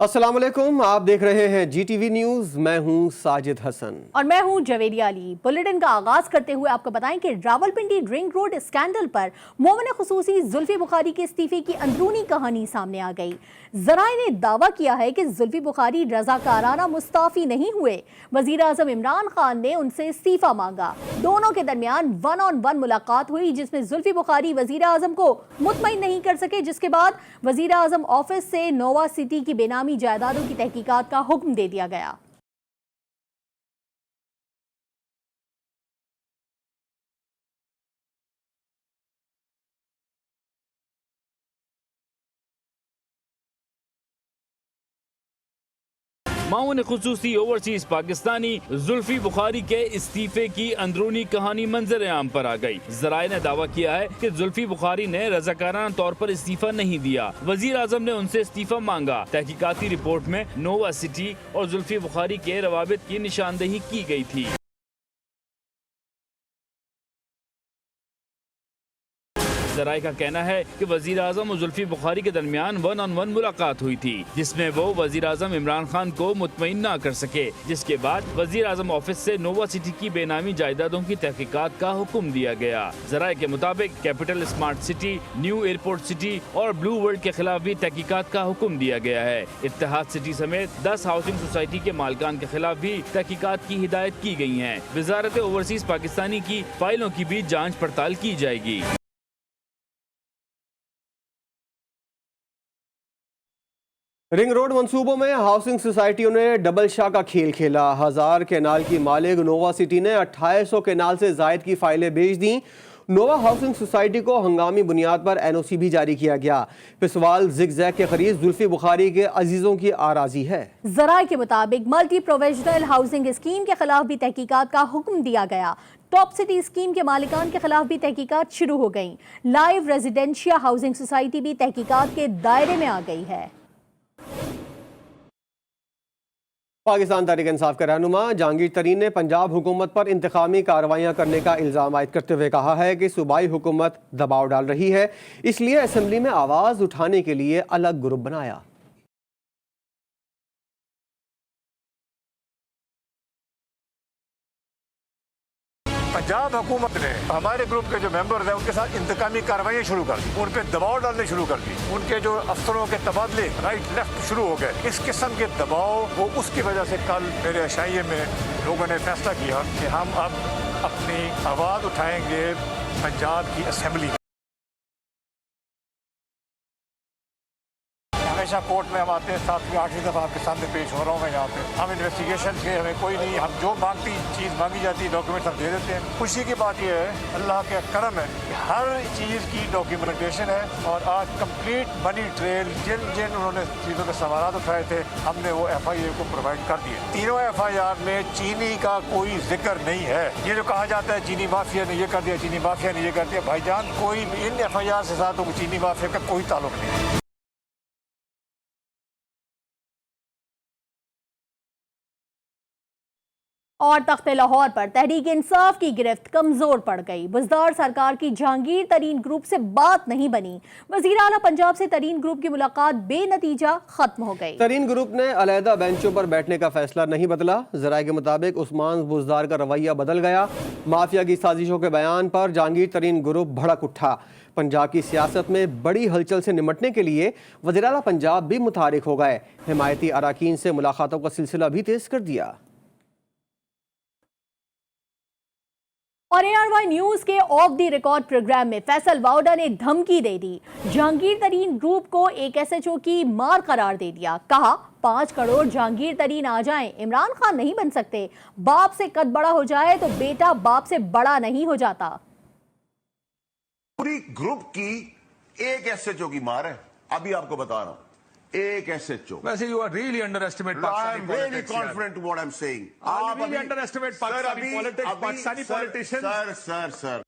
अस्सलाम वालेकुम, आप देख रहे हैं GTV न्यूज। मैं हूं साजिद हसन और मैं हूं जवेरिया अली। बुलेटिन का आगाज करते हुए आपको बताएं कि रावलपिंडी रिंग रोड स्कैंडल पर मोमिन खुसूसी जुल्फी बुखारी के इस्तीफे की अंदरूनी कहानी सामने आ गई। जराए ने दावा किया है कि जुल्फी बुखारी रजाकाराना मुस्ताफी नहीं हुए। वजीर आजम इमरान खान ने उनसे इस्तीफा मांगा। दोनों के दरमियान 1-on-1 मुलाकात हुई, जिसमें जुल्फी बुखारी वजीर आजम को मुतमईन नहीं कर सके, जिसके बाद वजीर आजम ऑफिस से नोवा सिटी की बेनामी जायदादों की तहकीकात का हुक्म दे दिया गया। माउन खुसूसी ओवरसीज पाकिस्तानी जुल्फी बुखारी के इस्तीफे की अंदरूनी कहानी मंजर आम पर आ गई। जराए ने दावा किया है कि जुल्फी बुखारी ने रजाकाराना तौर पर इस्तीफा नहीं दिया। वजीर आजम ने उनसे इस्तीफा मांगा। तहकीकाती रिपोर्ट में नोवा सिटी और जुल्फी बुखारी के रवाबित की निशानदेही की गई थी। जराए का कहना है कि वजीर आजम और जुल्फी बुखारी के दरमियान 1-on-1 मुलाकात हुई थी, जिसमें वो वजीर आजम इमरान खान को मुतमईन न कर सके, जिसके बाद वजीर आजम ऑफिस से नोवा सिटी की बेनामी जायदादों की तहकीकात का हुक्म दिया गया। जराए के मुताबिक capital smart city, new airport city और ब्लू वर्ल्ड के खिलाफ भी तहकीकात का हुक्म दिया गया है। इत्तेहाद सिटी समेत 10 हाउसिंग सोसाइटी के मालिकान के खिलाफ भी तहकीकात की हिदायत की गई है। वजारत ओवरसीज पाकिस्तानी की फाइलों की भी जाँच पड़ताल की जाएगी। रिंग रोड मंसूबों में हाउसिंग सोसाइटियों ने डबल शाह का खेल खेला। 1000 केनाल की मालिक नोवा सिटी ने 2800 केनाल से जायद की फाइलें भेज दी। नोवा हाउसिंग सोसाइटी को हंगामी बुनियाद पर NOC भी जारी किया गया। पिसवाल जिगजैग के करीब जुल्फी बुखारी के अजीजों की आराजी है। जराए के मुताबिक मल्टी प्रोविजनल हाउसिंग स्कीम के खिलाफ भी तहकीकात का हुक्म दिया गया। टॉप सिटी स्कीम के मालिकान के खिलाफ भी तहकीकात शुरू हो गई। लाइव रेजिडेंशिया हाउसिंग सोसाइटी भी तहकीकात के दायरे में आ गई है। पाकिस्तान तहरीक इंसाफ के रहनुमा जहांगीर तरीन ने पंजाब हुकूमत पर इंतकामी कार्रवाइयाँ करने का इल्ज़ाम आयद करते हुए कहा है कि सूबाई हुकूमत दबाव डाल रही है, इसलिए असेंबली में आवाज़ उठाने के लिए अलग ग्रुप बनाया। पंजाब हुकूमत ने हमारे ग्रुप के जो मेंबर्स हैं उनके साथ इंतकामी कार्रवाई शुरू कर दी, उन पर दबाव डालने शुरू कर दी, उनके जो अफसरों के तबादले राइट लेफ्ट शुरू हो गए। इस किस्म के दबाव वो उसकी वजह से कल मेरे अशाइये में लोगों ने फैसला किया कि हम अब अपनी आवाज़ उठाएंगे पंजाब की असेंबली में। हमेशा कोर्ट में हम आते हैं, 7वीं 8वीं दफ़ा आपके सामने पेश हो रहा हूँ मैं यहाँ पे। हम इन्वेस्टिगेशन के हमें कोई नहीं, हम जो मांगती चीज़ मांगी जाती है डॉक्यूमेंट हम दे देते हैं। खुशी की बात यह है, अल्लाह के करम है कि हर चीज़ की डॉक्यूमेंटेशन है और आज कंप्लीट मनी ट्रेल जिन जिन उन्होंने चीज़ों के सवाल उठाए थे हमने वो FIA को प्रोवाइड कर दिए। तीनों FIR में चीनी का कोई जिक्र नहीं है। ये जो कहा जाता है चीनी माफिया ने ये कर दिया, चीनी माफिया ने ये कर दिया, भाईजान कोई इन FIR से साथ चीनी माफिया का कोई ताल्लुक नहीं है। और तख्त लाहौर पर तहरीक इंसाफ की गिरफ्त कमजोर पड़ गई। बुज़दार सरकार की जहांगीर तरीन ग्रुप से बात नहीं बनी। वज़ीर आला पंजाब से तरीन ग्रुप की मुलाकात बेनतीजा खत्म हो गई। तरीन ग्रुप ने अलहदा बेंचों पर बैठने का फैसला नहीं बदला। जराए के मुताबिक उस्मान बुज़दार का रवैया बदल गया। माफिया की साजिशों के बयान पर जहांगीर तरीन ग्रुप भड़क उठा। पंजाब की सियासत में बड़ी हलचल से निमटने के लिए वज़ीर आला पंजाब भी मुतहरिक हो गए। हिमायती अराकीन से मुलाकातों का सिलसिला भी तेज कर दिया। और ARY न्यूज के ऑफ द रिकॉर्ड प्रोग्राम में फैसल वाउडा ने धमकी दे दी। जहांगीर तरीन ग्रुप को एक SHO की मार करार दे दिया। कहा 5 करोड़ जहांगीर तरीन आ जाएं, इमरान खान नहीं बन सकते। बाप से कद बड़ा हो जाए तो बेटा बाप से बड़ा नहीं हो जाता। पूरी ग्रुप की एक SHO की मार है। अभी आपको बता रहा हूं, एक SHO। वैसे you are really underestimate I am really confident what I'm saying. आप really underestimate Pakistani politics, Pakistani politicians. Sir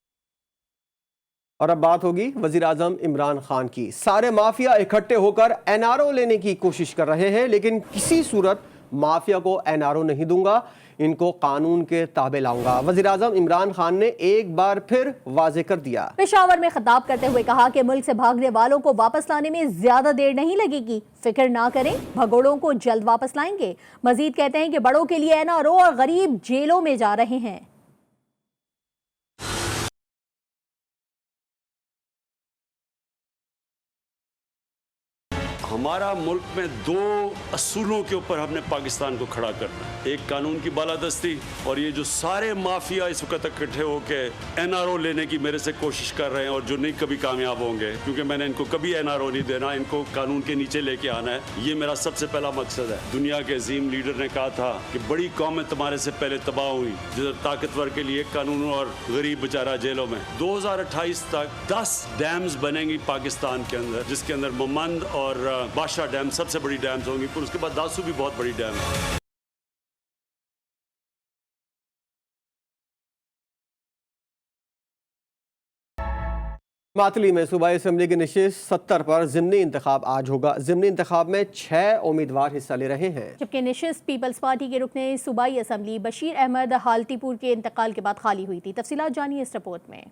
और अब बात होगी वजीर आजम इमरान खान की। सारे माफिया इकट्ठे होकर NRO लेने की कोशिश कर रहे हैं, लेकिन किसी सूरत माफिया को NRO नहीं दूंगा। ان کو قانون کے تابع لاؤں گا۔ وزیراعظم عمران خان نے ایک بار پھر واضح کر دیا۔ پشاور میں خطاب کرتے ہوئے کہا کہ ملک سے بھاگنے والوں کو واپس لانے میں زیادہ دیر نہیں لگے گی، فکر نہ کریں، بھگوڑوں کو جلد واپس لائیں گے۔ مزید کہتے ہیں کہ بڑوں کے لیے NRO اور غریب جیلوں میں جا رہے ہیں۔ ہمارا ملک میں دو اصولوں کے اوپر ہم نے پاکستان کو کھڑا کرنا ہے، ایک قانون کی بالادستی، اور یہ جو سارے مافیا اس وقت اکٹھے ہو کے NRO لینے کی میرے سے کوشش کر رہے ہیں اور جو نہیں کبھی کامیاب ہوں گے، کیونکہ میں نے ان کو کبھی NRO نہیں دینا، ان کو قانون کے نیچے لے کے آنا ہے، یہ میرا سب سے پہلا مقصد ہے۔ دنیا کے عظیم لیڈر نے کہا تھا کہ بڑی قومیں تمہارے سے پہلے تباہ ہوئی، جدھر طاقتور کے لیے قانون اور غریب بیچارہ جیلوں میں۔ 2028 تک 10 ڈیمز بنیں گی پاکستان کے اندر، جس کے اندر ممند اور بادشاہ ڈیم سب سے بڑی ڈیمز ہوں گی، پھر اس کے بعد داسو بھی بہت بڑی ڈیم ہے۔ معطلی میں صوبائی اسمبلی کی نشست 70 پر ضمنی انتخاب آج ہوگا۔ ضمنی انتخاب میں 6 امیدوار حصہ لے رہے ہیں، جبکہ نشست پیپلز پارٹی کے رکن صوبائی اسمبلی بشیر احمد حالتی پور کے انتقال کے بعد خالی ہوئی تھی۔ تفصیلات جانیے اس رپورٹ میں۔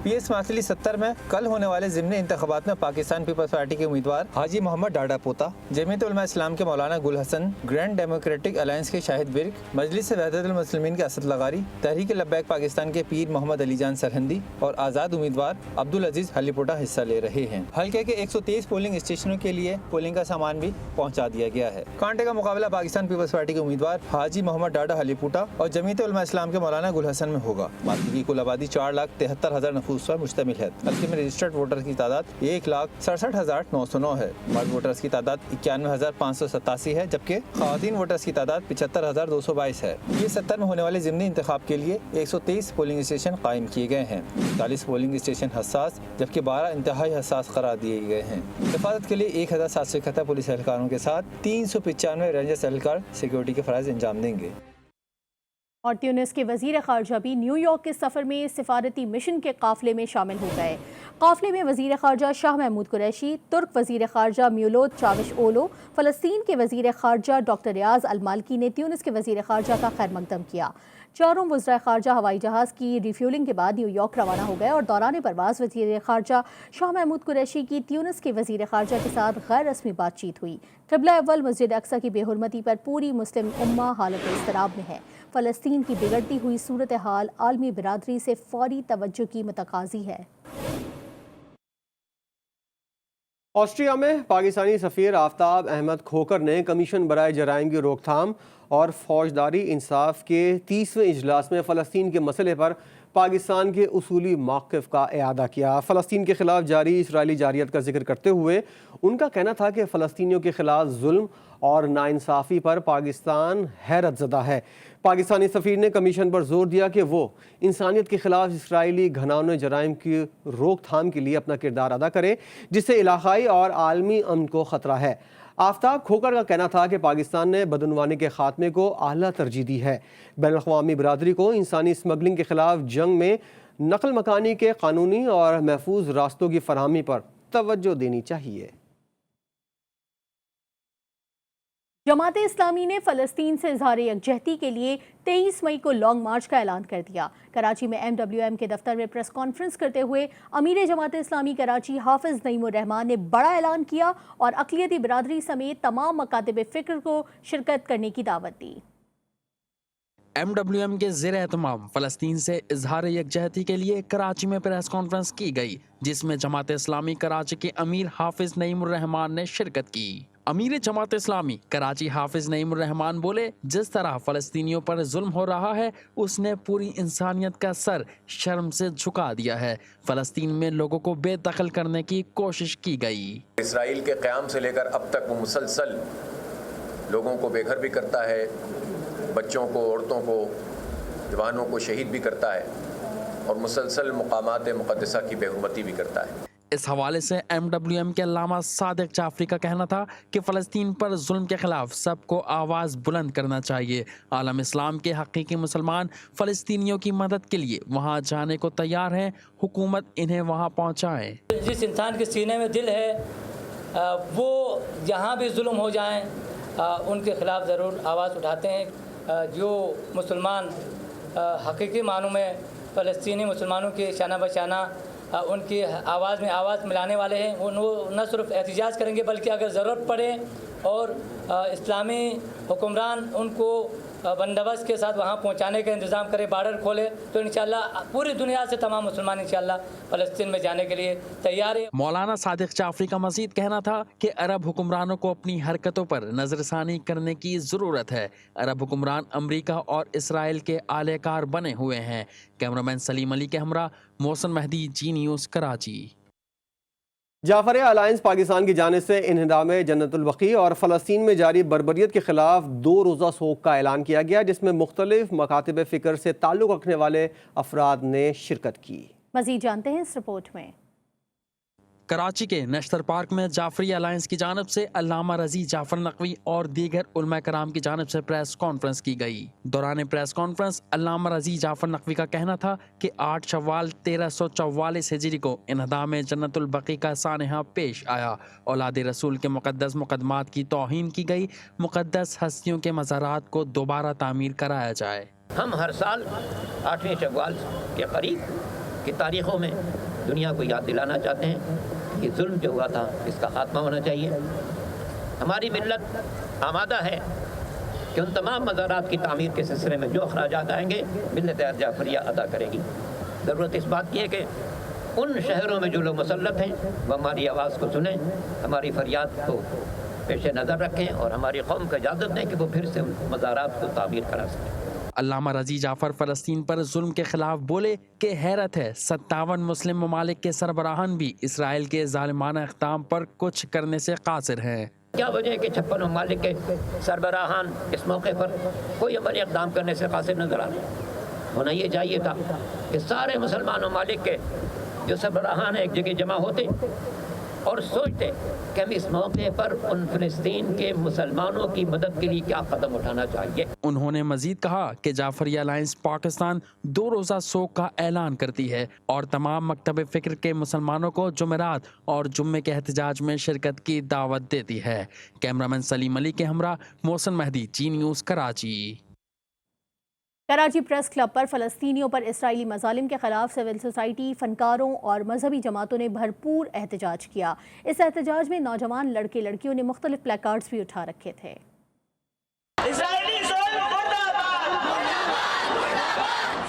پی ایس معطلی 70 میں کل ہونے والے ضمنی انتخابات میں پاکستان پیپلز پارٹی کے امیدوار حاجی محمد ڈاڈا پوتا، جمعیت علماء اسلام کے مولانا گل حسن، گرینڈ ڈیموکریٹک الائنس کے شاہد برق، مجلس وحدت المسلمین کے اسد لغاری، تحریک لبیک پاکستان کے پیر محمد علی جان سرہندی اور آزاد امیدوار عبدالعزیز حلی پوٹا حصہ لے رہے ہیں۔ حلقے کے 123 پولنگ اسٹیشنوں کے لیے پولنگ کا سامان بھی پہنچا دیا گیا ہے۔ کانٹے کا مقابلہ پاکستان پیپلز پارٹی کے امیدوار حاجی محمد ڈاڈا حلی پوٹا اور جمعیت علماء اسلام کے مولانا گل حسن میں ہوگا۔ معطلی کی کل آبادی 4,73,000 نفوس پر مشتمل ہے۔ حلقے میں رجسٹرڈ ووٹرز کی تعداد 1,67,909 ہے۔ مرد ووٹرز کی تعداد 91,587 ہے، جبکہ خواتین ووٹرز کی تعداد 75,222 ہے۔ یہ 70 میں ہونے والے ضمنی انتخاب کے لیے 123 پولنگ اسٹیشن قائم کیے گئے ہیں۔ 40 پولنگ اسٹیشن حساس جبکہ 12 انتہائی حساس قرار دیے گئے ہیں۔ حفاظت کے لیے 1,771 پولیس اہلکاروں کے ساتھ 395 رینجرز اہلکار سیکیورٹی کے فرائض انجام دیں گے۔ اور تیونس کے وزیر خارجہ بھی نیو یارک کے سفر میں سفارتی مشن کے قافلے میں شامل ہو گئے۔ قافلے میں وزیر خارجہ شاہ محمود قریشی، ترک وزیر خارجہ میولود چاوش اولو، فلسطین کے وزیر خارجہ ڈاکٹر ریاض المالکی نے تیونس کے وزیر خارجہ کا خیر مقدم کیا۔ چاروں وزراء خارجہ ہوائی جہاز کی ریفیولنگ کے بعد نیو یارک روانہ ہو گئے اور دوران پرواز وزیر خارجہ شاہ محمود قریشی کی تیونس کے وزیر خارجہ کے ساتھ غیر رسمی بات چیت ہوئی۔ قبلہ اول مسجد اقصی کی بے حرمتی پر پوری مسلم امہ حالت اضطراب میں ہے۔ فلسطین کی بگڑتی ہوئی صورتحال عالمی برادری سے فوری توجہ کی متقاضی ہے۔ آسٹریا میں پاکستانی سفیر آفتاب احمد کھوکر نے کمیشن برائے جرائم کی روک تھام اور فوجداری انصاف کے 30ویں اجلاس میں فلسطین کے مسئلے پر پاکستان کے اصولی موقف کا اعادہ کیا۔ فلسطین کے خلاف جاری اسرائیلی جارحیت کا ذکر کرتے ہوئے ان کا کہنا تھا کہ فلسطینیوں کے خلاف ظلم اور ناانصافی پر پاکستان حیرت زدہ ہے۔ پاکستانی سفیر نے کمیشن پر زور دیا کہ وہ انسانیت کے خلاف اسرائیلی گھناؤنے جرائم کی روک تھام کے لیے اپنا کردار ادا کرے، جس سے علاقائی اور عالمی امن کو خطرہ ہے۔ آفتاب کھوکر کا کہنا تھا کہ پاکستان نے بدعنوانی کے خاتمے کو اعلیٰ ترجیح دی ہے۔ بین الاقوامی برادری کو انسانی اسمگلنگ کے خلاف جنگ میں نقل مکانی کے قانونی اور محفوظ راستوں کی فراہمی پر توجہ دینی چاہیے۔ جماعت اسلامی نے فلسطین سے اظہار یکجہتی کے لیے 23 مئی کو لانگ مارچ کا اعلان کر دیا۔ کراچی میں MWM کے دفتر میں پریس کانفرنس کرتے ہوئے امیر جماعت اسلامی کراچی حافظ نعیم الرحمان نے بڑا اعلان کیا اور اقلیتی برادری سمیت تمام مکاتب فکر کو شرکت کرنے کی دعوت دی۔ MWM کے زیر اہتمام فلسطین سے اظہار یکجہتی کے لیے کراچی میں پریس کانفرنس کی گئی، جس میں جماعت اسلامی کراچی کے امیر حافظ نعیم الرحمان نے شرکت کی۔ امیر جماعت اسلامی کراچی حافظ نعیم الرحمان بولے، جس طرح فلسطینیوں پر ظلم ہو رہا ہے اس نے پوری انسانیت کا سر شرم سے جھکا دیا ہے۔ فلسطین میں لوگوں کو بے دخل کرنے کی کوشش کی گئی۔ اسرائیل کے قیام سے لے کر اب تک وہ مسلسل لوگوں کو بے گھر بھی کرتا ہے، بچوں کو، عورتوں کو، جوانوں کو شہید بھی کرتا ہے اور مسلسل مقامات مقدسہ کی بے حرمتی بھی کرتا ہے۔ इस हवाले से MWM के अल्लामा सादिक जाफरी का कहना था कि फ़लस्तीन पर जुल्म के खिलाफ सबको आवाज़ बुलंद करना चाहिए। आलम इस्लाम के हकीकी मुसलमान फ़लस्तीनियों की मदद के लिए वहाँ जाने को तैयार हैं, हुकूमत इन्हें वहाँ पहुँचाए। जिस इंसान के सीने में दिल है वो जहाँ भी जुल्म हो जाएं उनके खिलाफ ज़रूर आवाज़ उठाते हैं। जो मुसलमान हकीकी मानों में फ़लस्तीनी मुसलमानों के शाना बशाना उनकी आवाज़ में आवाज़ मिलाने वाले हैं, वो न सिर्फ एहतजाज करेंगे बल्कि अगर ज़रूरत पड़े और इस्लामी हुक्मरान उनको बंदोबस्त के साथ वहाँ पहुँचाने का इंतज़ाम करे, बॉर्डर खोले, तो इंशाअल्लाह पूरी दुनिया से तमाम मुसलमान इंशाअल्लाह फ़लस्तीन में जाने के लिए तैयार है। मौलाना सादिक जाफरी का मज़ीद कहना था कि अरब हुक्मरानों को अपनी हरकतों पर नज़रसानी करने की ज़रूरत है। अरब हुक्मरान अमरीका और इसराइल के आलेकार बने हुए हैं। कैमरामैन सलीम अली के हमरा मोहसिन मेहदी, जी न्यूज़, कराची। जाफर अलायंस पाकिस्तान की जानिब से इन्हिदाम जन्नतुल बकी और फ़लस्तीन में जारी बर्बरियत के खिलाफ 2 रोज़ा सोग का ऐलान किया गया, जिसमें मुख्तलिफ मकातिब फ़िक्र से ताल्लुक़ रखने वाले अफराद ने शिरकत की। मज़ीद जानते हैं इस रिपोर्ट में। कराची के नश्तर पार्क में जाफरी अलायंस की जानिब से अल्लामा रज़ी जाफर नकवी और दीगर उलमा कराम की जानिब से प्रेस कॉन्फ्रेंस की गई। दौरान प्रेस कॉन्फ्रेंस अल्लामा रज़ी जाफर नकवी का कहना था कि 8 शव्वाल 1344 हिजरी को इन्हिदाम जन्नतुल बकी का सानहा पेश आया। औलाद रसूल के मुक़द्दस मुक़द्दमात की तौहीन की गई। मुक़द्दस हस्तियों के मज़ारात को दोबारा तामीर कराया जाए। हम हर साल 8वें शव्वाल के करीब की तारीख़ों में दुनिया को याद दिलाना चाहते हैं कि जुल्म जो हुआ था इसका खात्मा होना चाहिए। हमारी मिल्लत आमादा है कि उन तमाम मज़ारात की तामीर के सिलसिले में जो अखराजात आएंगे मिल्लत जाफरिया अदा करेगी। ज़रूरत इस बात की है कि उन शहरों में जो लोग मुसल्लत हैं वो हमारी आवाज़ को सुनें, हमारी फरियाद को पेश नज़र रखें और हमारी कौम को इजाज़त दें कि वो फिर से उन मज़ारात को तामीर करा सकें। अल्लामा रज़ी जाफर फ़लस्तीन पर जुल्म के खिलाफ बोले कि हैरत है 57 मुस्लिम ममालिक के सरबराहान भी इसराइल के ज़ालिमाना इक़दाम पर कुछ करने से कासिर हैं। क्या वजह है कि 56 ममालिक के सरबराहान इस मौके पर कोई अमली इक़दाम करने से कासिर नजर आ रहे? होना ये चाहिए था कि सारे मुसलमान ममालिक के जो सरबराहान एक जगह जमा होते और सोचते कि हम इस मौके पर उन फ़लस्तीन के मुसलमानों की मदद के लिए क्या कदम उठाना चाहिए। उन्होंने मजीद कहा कि जाफरी अलायंस पाकिस्तान 2 रोज़ा सोग का ऐलान करती है और तमाम मकतब फ़िक्र के मुसलमानों को जुमेरात और जुम्मे के एहतजाज में शिरकत की दावत देती है। कैमरामैन सलीम अली के हमरा Mohsin Mehdi, Zee news, Karachi. Karachi press club पर फ़लस्तीनियों पर इसराइली मज़ालिम के खिलाफ सिविल सोसाइटी, फ़नकारों और मजहबी जमातों ने भरपूर एहतजाज किया। इस एहतजाज में नौजवान लड़के लड़कियों ने मुख्तलिफ प्लेकार्ड्स भी उठा रखे थे।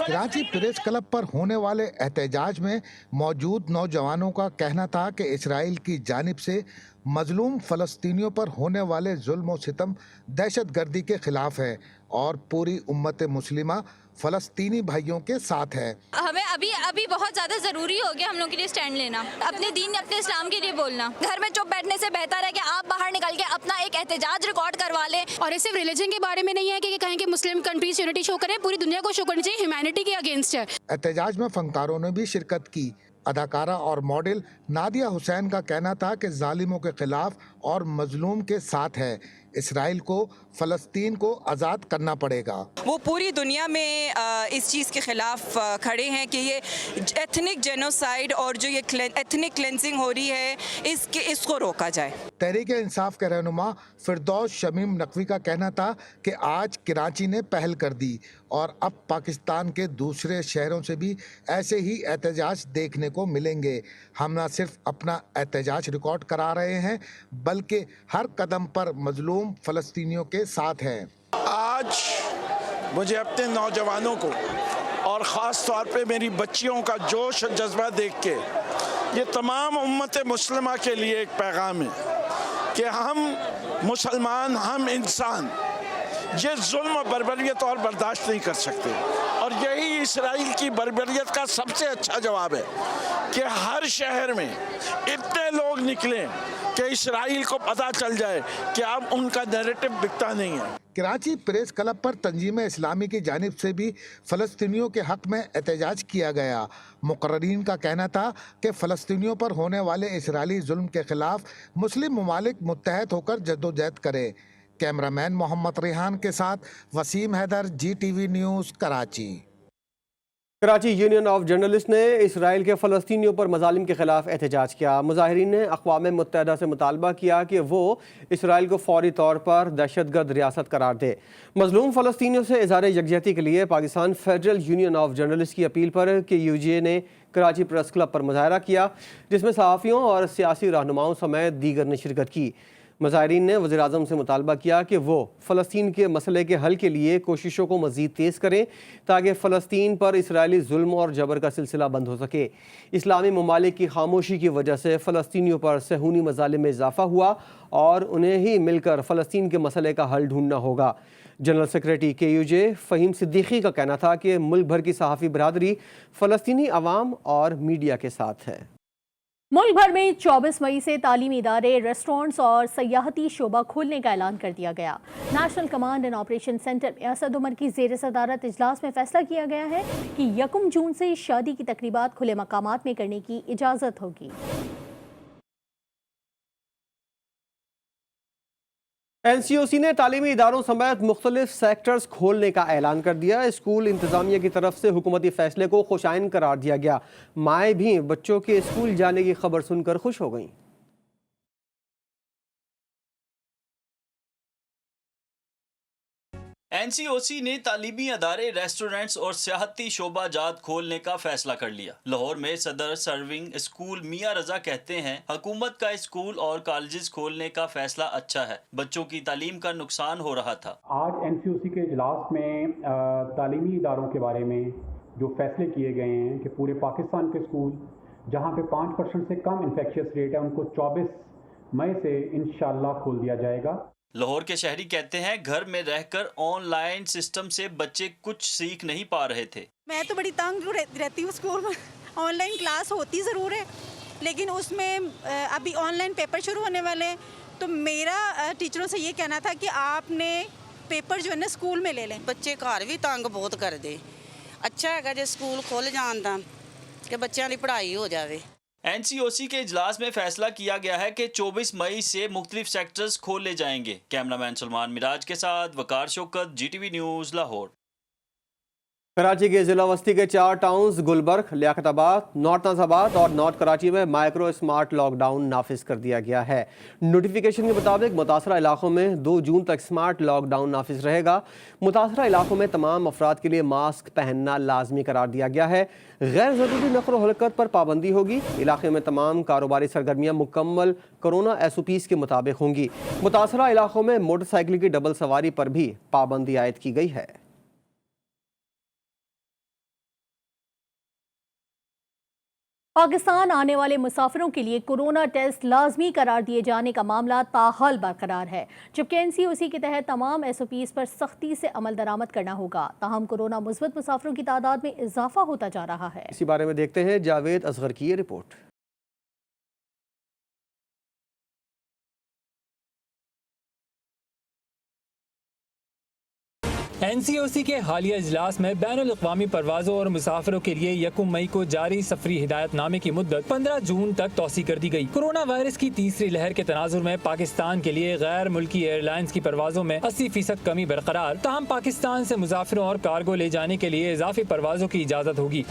कराची प्रेस क्लब पर होने वाले एहतजाज में मौजूद नौजवानों का कहना था कि इसराइल की जानिब से मजलूम फ़लस्तीनियों पर होने वाले जुल्म व सितम दहशतगर्दी के खिलाफ है और पूरी उम्मत मुस्लिमा फ़लस्तीनी भाइयों के साथ है। हमें अभी बहुत ज़्यादा ज़रूरी हो गया हम लोग के लिए स्टैंड लेना, अपने दीन अपने इस्लाम के लिए बोलना। घर में चुप बैठने से बेहतर है कि आप बाहर निकल के अपना एक एहतजाज रिकॉर्ड करवा लें। और ये सिर्फ रिलीजन के बारे में नहीं है कि कहें कि मुस्लिम कंट्रीज यूनिटी शो करें, पूरी दुनिया को शो करनी चाहिए, ह्यूमैनिटी के अगेंस्ट है। एहतजाज में फनकारों ने भी शिरकत की। अदाकारा और मॉडल नादिया हुसैन का कहना था कि जालिमों के खिलाफ और मजलूम के साथ है। इसराइल को फ़लस्तीन को आज़ाद करना पड़ेगा। वो पूरी दुनिया में इस चीज़ के ख़िलाफ़ खड़े हैं कि ये एथनिक जेनोसाइड और जो ये एथनिक क्लेंजिंग हो रही है इसको रोका जाए। तहरीक इंसाफ के रहनुमा फिरदौस शमीम नकवी का कहना था कि आज कराची ने पहल कर दी और अब पाकिस्तान के दूसरे शहरों से भी ऐसे ही एहतजाज देखने को मिलेंगे। हम न सिर्फ अपना एहतजाज रिकॉर्ड करा रहे हैं बल्कि हर कदम पर मजलूम फ़लस्तीनियों के साथ हैं। आज मुझे अपने नौजवानों को और ख़ास तौर पे मेरी बच्चियों का जोश और जज्बा देख के ये तमाम उम्मत मुस्लिमा के लिए एक पैगाम है कि हम मुसलमान, हम इंसान ये जुल्म और बर्बरियत और बर्दाश्त नहीं कर सकते। और यही इसराइल की बर्बरियत का सबसे अच्छा जवाब है कि हर शहर में इतने लोग निकलें کہ اسرائیل کو پتہ چل جائے کہ اب ان کا نیریٹو بکتا نہیں ہے۔ कराची प्रेस क्लब पर तंजीम इस्लामी की जानिब से भी फ़लस्तीनियों के हक़ में एहतजाज किया गया। मुकर्रीन का कहना था कि फ़लस्तीनियों पर होने वाले इसराइली जुल्म के ख़िलाफ़ मुस्लिम ममालिक मुत्तहद होकर जद्दोजहद करें। कैमरामैन मोहम्मद रेहान के साथ Waseem Haider, GTV news, Karachi. Karachi union of journalist ने इसराइल के फ़लस्तीनियों पर मज़ालिम के ख़िलाफ़ एहतजाज किया। मुज़ाहिरीन ने अक़वाम मुत्तहदा से मुतालबा किया कि वो इसराइल को फ़ौरी तौर पर दहशतगर्द रियासत करार दे। मज़लूम फ़लस्तीनियों से इज़हार यकजहती के लिए Pakistan federal union of journalist की अपील पर KUJ ने कराची प्रेस क्लब पर मुजाहरा किया, जिसमें सहाफ़ियों और सियासी रहनुमाओं समेत दीगर ने शिरकत की। मुज़ाहिरीन ने वज़ीर-ए-आज़म से मुतालबा किया कि वो फ़लस्तीन के मसले के हल के लिए कोशिशों को मज़ीद तेज़ करें ताकि फ़लस्तीन पर इसराइली जुल्म और जबर का सिलसिला बंद हो सके। इस्लामी ममालिक की खामोशी की वजह से फ़लस्तीनियों पर सहूनी मज़ालिम में इजाफ़ा हुआ और उन्हें ही मिलकर फ़लस्तीन के मसले का हल ढूंढना होगा। General secretary KUJ Faheem Siddiqui का कहना था कि मुल्क भर की सहाफ़ी बरादरी फ़लस्तीनी अवाम और मीडिया के साथ है। मुल्क भर में 24 मई से तालीमी इदारे, रेस्टोरेंट्स और सयाहती शोबा खोलने का ऐलान कर दिया गया। National command and operation centre में असद उमर की ज़ेर सदारत इजलास में फैसला किया गया है कि 1 जून से शादी की तकरीबात खुले मकामात में करने की इजाज़त होगी। NCOC ने तालीमी इदारों समेत मुख्तलिफ सेक्टर्स खोलने का ऐलान कर दिया। स्कूल इंतज़ामिया की तरफ से हुकूमती फ़ैसले को खुशाइन करार दिया गया। माएँ भी बच्चों के स्कूल जाने की खबर सुनकर खुश हो गईं। NCOC ने तालीमी अदारे, रेस्टोरेंट्स और सियाहती शोबा जात खोलने का फैसला कर लिया। लाहौर में सदर सर्विंग स्कूल मियाँ रजा कहते हैं, हुकूमत का स्कूल और कॉलेजेस खोलने का फैसला अच्छा है, बच्चों की तालीम का नुकसान हो रहा था। आज NCOC के इजलास में तालीमी इदारों के बारे में जो फैसले किए गए हैं कि पूरे पाकिस्तान के स्कूल जहाँ पे 5% से कम इन्फेक्शियस रेट है उनको 24 मई से इंशाल्लाह खोल दिया जाएगा। लाहौर के शहरी कहते हैं, घर में रहकर ऑनलाइन सिस्टम से बच्चे कुछ सीख नहीं पा रहे थे। मैं तो बड़ी तंग रहती हूँ। स्कूल में ऑनलाइन क्लास होती ज़रूर है, लेकिन उसमें अभी ऑनलाइन पेपर शुरू होने वाले हैं, तो मेरा टीचरों से ये कहना था कि आपने पेपर जो है ना स्कूल में ले लें। बच्चे घर भी तंग बहुत करते, अच्छा है जो स्कूल खुल जान दा कि बच्चों की पढ़ाई हो जाए। NCOC के इजलास में फैसला किया गया है कि 24 मई से मुख्तलिफ सेक्टर्स खोले जाएंगे। कैमरामैन सलमान मिराज के साथ वकार शौकत, GTV न्यूज़, लाहौर। कराची के जिला वस्ती के 4 टाउन्स गुलबर्ग, लियाकताबाद, नॉर्थ नाज़ाबाद और नॉर्थ कराची में माइक्रो स्मार्ट लॉकडाउन नाफिज कर दिया गया है। नोटिफिकेशन के मुताबिक मुतासरा इलाकों में 2 जून तक स्मार्ट लॉकडाउन नाफिज रहेगा। मुतासरा इलाकों में तमाम अफराद के लिए मास्क पहनना लाजमी करार दिया गया है। गैर ज़रूरी नक़्ल व हरकत पर पाबंदी होगी। इलाके में तमाम कारोबारी सरगर्मियाँ मुकम्मल कोरोना SOPs के मुताबिक होंगी। मुतासरा इलाकों में मोटरसाइकिल की डबल सवारी पर भी पाबंदी आयद की गई है। पाकिस्तान आने वाले मुसाफिरों के लिए कोरोना टेस्ट लाजमी करार दिए जाने का मामला ताहाल बरकरार है, जबकि NCOC के तहत तमाम SOPs पर सख्ती से अमल दरामद करना होगा। ताहम कोरोना मुस्बत मुसाफिरों की तादाद में इजाफा होता जा रहा है। इसी बारे में देखते हैं जावेद असगर की ये रिपोर्ट। NCOC के हालिया इजलास में बैनुल-अक़वामी परवाज़ों और मुसाफिरों के लिए 1 मई को जारी सफरी हिदायतनामे की मुद्दत 15 जून तक तौसी कर दी गई। कोरोना वायरस की तीसरी लहर के तनाजुर में पाकिस्तान के लिए गैर मुल्की एयरलाइंस की परवाज़ों में 80% कमी बरकरार। ताहम पाकिस्तान से मुसाफिरों और कार्गो ले जाने के लिए इजाफी परवाज़ों की इजाज़त होगी।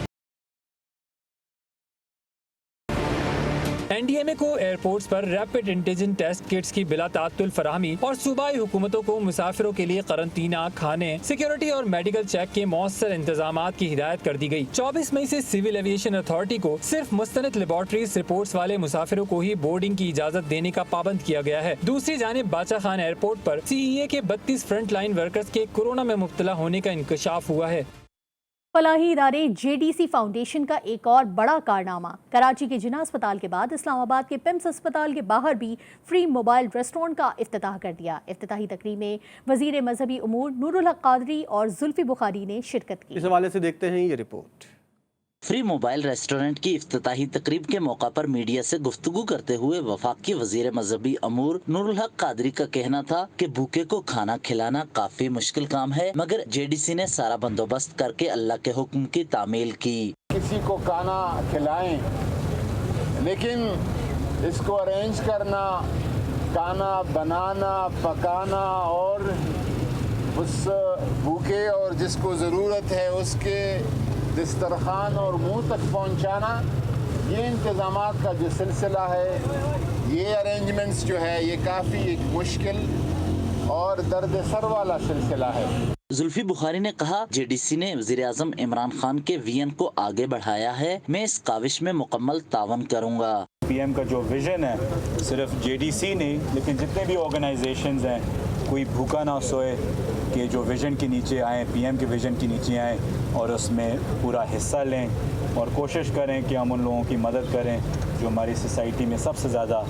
NDMA को एयरपोर्ट्स पर रैपिड एंटीजन टेस्ट किट्स की बिला तात्तुल फराहमी और सूबाई हुकूमतों को मुसाफिरों के लिए करंतना, खाने, सिक्योरिटी और मेडिकल चेक के मौसर इंतजामात की हिदायत कर दी गई। 24 मई से सिविल एविएशन अथॉरिटी को सिर्फ मुस्तनद लेबॉर्ट्रीज रिपोर्ट्स वाले मुसाफिरों को ही बोर्डिंग की इजाजत देने का पाबंद किया गया है। दूसरी जानिब बादशाह खान एयरपोर्ट पर CEA के 32 फ्रंट लाइन वर्कर्स के कोरोना में मुब्तला होने का इंकशाफ हुआ है। फलाही इदारे JDC फाउंडेशन का एक और बड़ा कारनामा। कराची के जिना अस्पताल के बाद इस्लामाबाद के पिम्स अस्पताल के बाहर भी फ्री मोबाइल रेस्टोरेंट का इफ्तिताह कर दिया। इफ्तिताही तकरीब में वजीर मजहबी उमूर नूरुल हक कादरी और जुल्फी बुखारी ने शिरकत की। इस हवाले से देखते हैं ये रिपोर्ट। जाफरी मोबाइल रेस्टोरेंट की इफ्तिताही तकरीब के मौका पर मीडिया से गुफ्तगू करते हुए वफाकी वजीर मजहबी अमूर नूरुल हक कादरी का कहना था कि भूखे को खाना खिलाना काफी मुश्किल काम है, मगर JDC ने सारा बंदोबस्त करके अल्लाह के हुक्म की तामील की। किसी को खाना खिलाएं, लेकिन इसको अरेंज करना, खाना बनाना, पकाना और उस भूखे और जिसको ज़रूरत है उसके दस्तरखान और मुंह तक पहुंचाना, ये इंतज़ामात का जो सिलसिला है, ये अरेंजमेंट्स जो है, ये काफ़ी एक मुश्किल और दर्द सर वाला सिलसिला है। जुल्फी बुखारी ने कहा, JDC ने वज़ीर-ए-आज़म इमरान खान के विजन को आगे बढ़ाया है, मैं इस काविश में मुकम्मल तावन करूँगा। PM का जो विजन है, सिर्फ JDC नहीं लेकिन जितने भी ऑर्गेनाइजेशंस हैं, कोई भूखा ना सोए, कि जो विजन के नीचे आएँ, PM के विजन के नीचे आएँ और उसमें पूरा हिस्सा लें और कोशिश करें कि हम उन लोगों की मदद करें जो हमारी सोसाइटी में सबसे ज़्यादा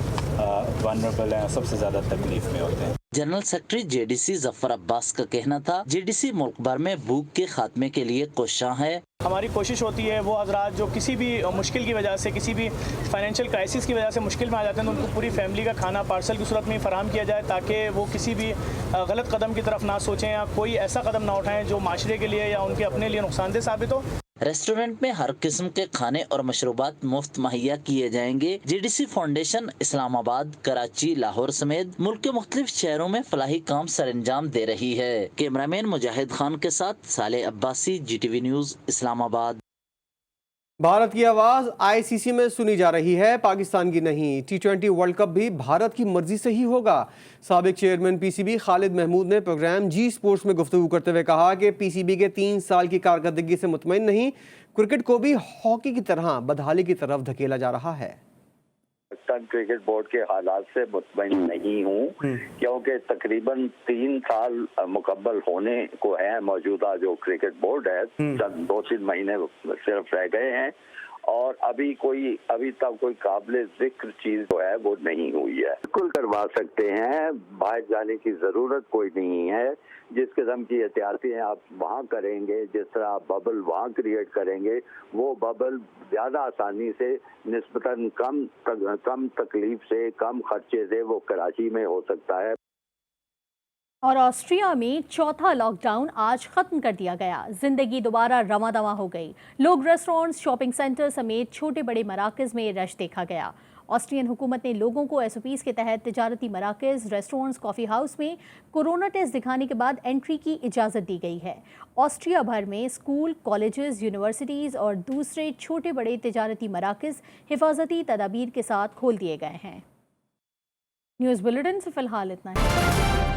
वल्नरेबल हैं, सबसे ज़्यादा तकलीफ में होते हैं। General secretary JDC Zafar Abbas का कहना था, JDC मुल्क भर में भूख के खात्मे के लिए कोशां है। हमारी कोशिश होती है वो हजरात जो किसी भी मुश्किल की वजह से, किसी भी फाइनेंशियल क्राइसिस की वजह से मुश्किल में आ जाते हैं, तो उनको पूरी फैमिली का खाना पार्सल की सूरत में फराहम किया जाए, ताकि वो किसी भी गलत कदम की तरफ ना सोचें या कोई ऐसा कदम ना उठाएं जो माशरे के लिए या उनके अपने लिए नुकसानदेह साबित हो। रेस्टोरेंट में हर किस्म के खाने और मशरूबात मुफ्त मुहैया किए जाएंगे। JDC फाउंडेशन इस्लामाबाद, कराची, लाहौर समेत मुल्क के मुख्तलिफ शहरों में फलाही काम सरअंजाम दे रही है। कैमरामैन मुजाहिद खान के साथ साले अब्बासी, GTV न्यूज़, इस्लामाबाद। भारत की आवाज़ ICC में सुनी जा रही है, पाकिस्तान की नहीं। T20 वर्ल्ड कप भी भारत की मर्जी से ही होगा। साबिक चेयरमैन PCB खालिद महमूद ने प्रोग्राम जी स्पोर्ट्स में गुफ्तगू करते हुए कहा कि PCB के 3 साल की कारकर्दगी से मुतमईन नहीं, क्रिकेट को भी हॉकी की तरह बदहाली की तरफ धकेला जा रहा है। पाकिस्तान क्रिकेट बोर्ड के हालात से मुतमईन नहीं हूँ, क्योंकि तकरीबन 3 साल मुकम्मल होने को है। मौजूदा जो क्रिकेट बोर्ड है, 2-3 महीने सिर्फ रह गए हैं और अभी तक कोई काबिल जिक्र चीज जो है वो नहीं हुई है। बिल्कुल करवा सकते हैं, बाहर जाने की जरूरत कोई नहीं है। जिस किस्म की एहतियाती आप वहाँ करेंगे, जिस तरह आप बबल वहाँ क्रिएट करेंगे, वो बबल ज़्यादा आसानी से, निस्बतन कम तकलीफ से, कम खर्चे से वो कराची में हो सकता है। और ऑस्ट्रिया में चौथा लॉकडाउन आज खत्म कर दिया गया। जिंदगी दोबारा रवां दवां हो गई। लोग रेस्टोरेंट्स, शॉपिंग सेंटर समेत छोटे बड़े मराकज़ में रश देखा गया। ऑस्ट्रियन हुकूमत ने लोगों को SOPs के तहत तिजारती मराकज़, रेस्टोरेंट्स, कॉफ़ी हाउस में कोरोना टेस्ट दिखाने के बाद एंट्री की इजाज़त दी गई है। ऑस्ट्रिया भर में स्कूल, कॉलेजेस, यूनिवर्सिटीज़ और दूसरे छोटे बड़े तिजारती मराकज़ हिफाजती तदाबीर के साथ खोल दिए गए हैं। न्यूज़ बुलेटिन से फ़िलहाल इतना ही।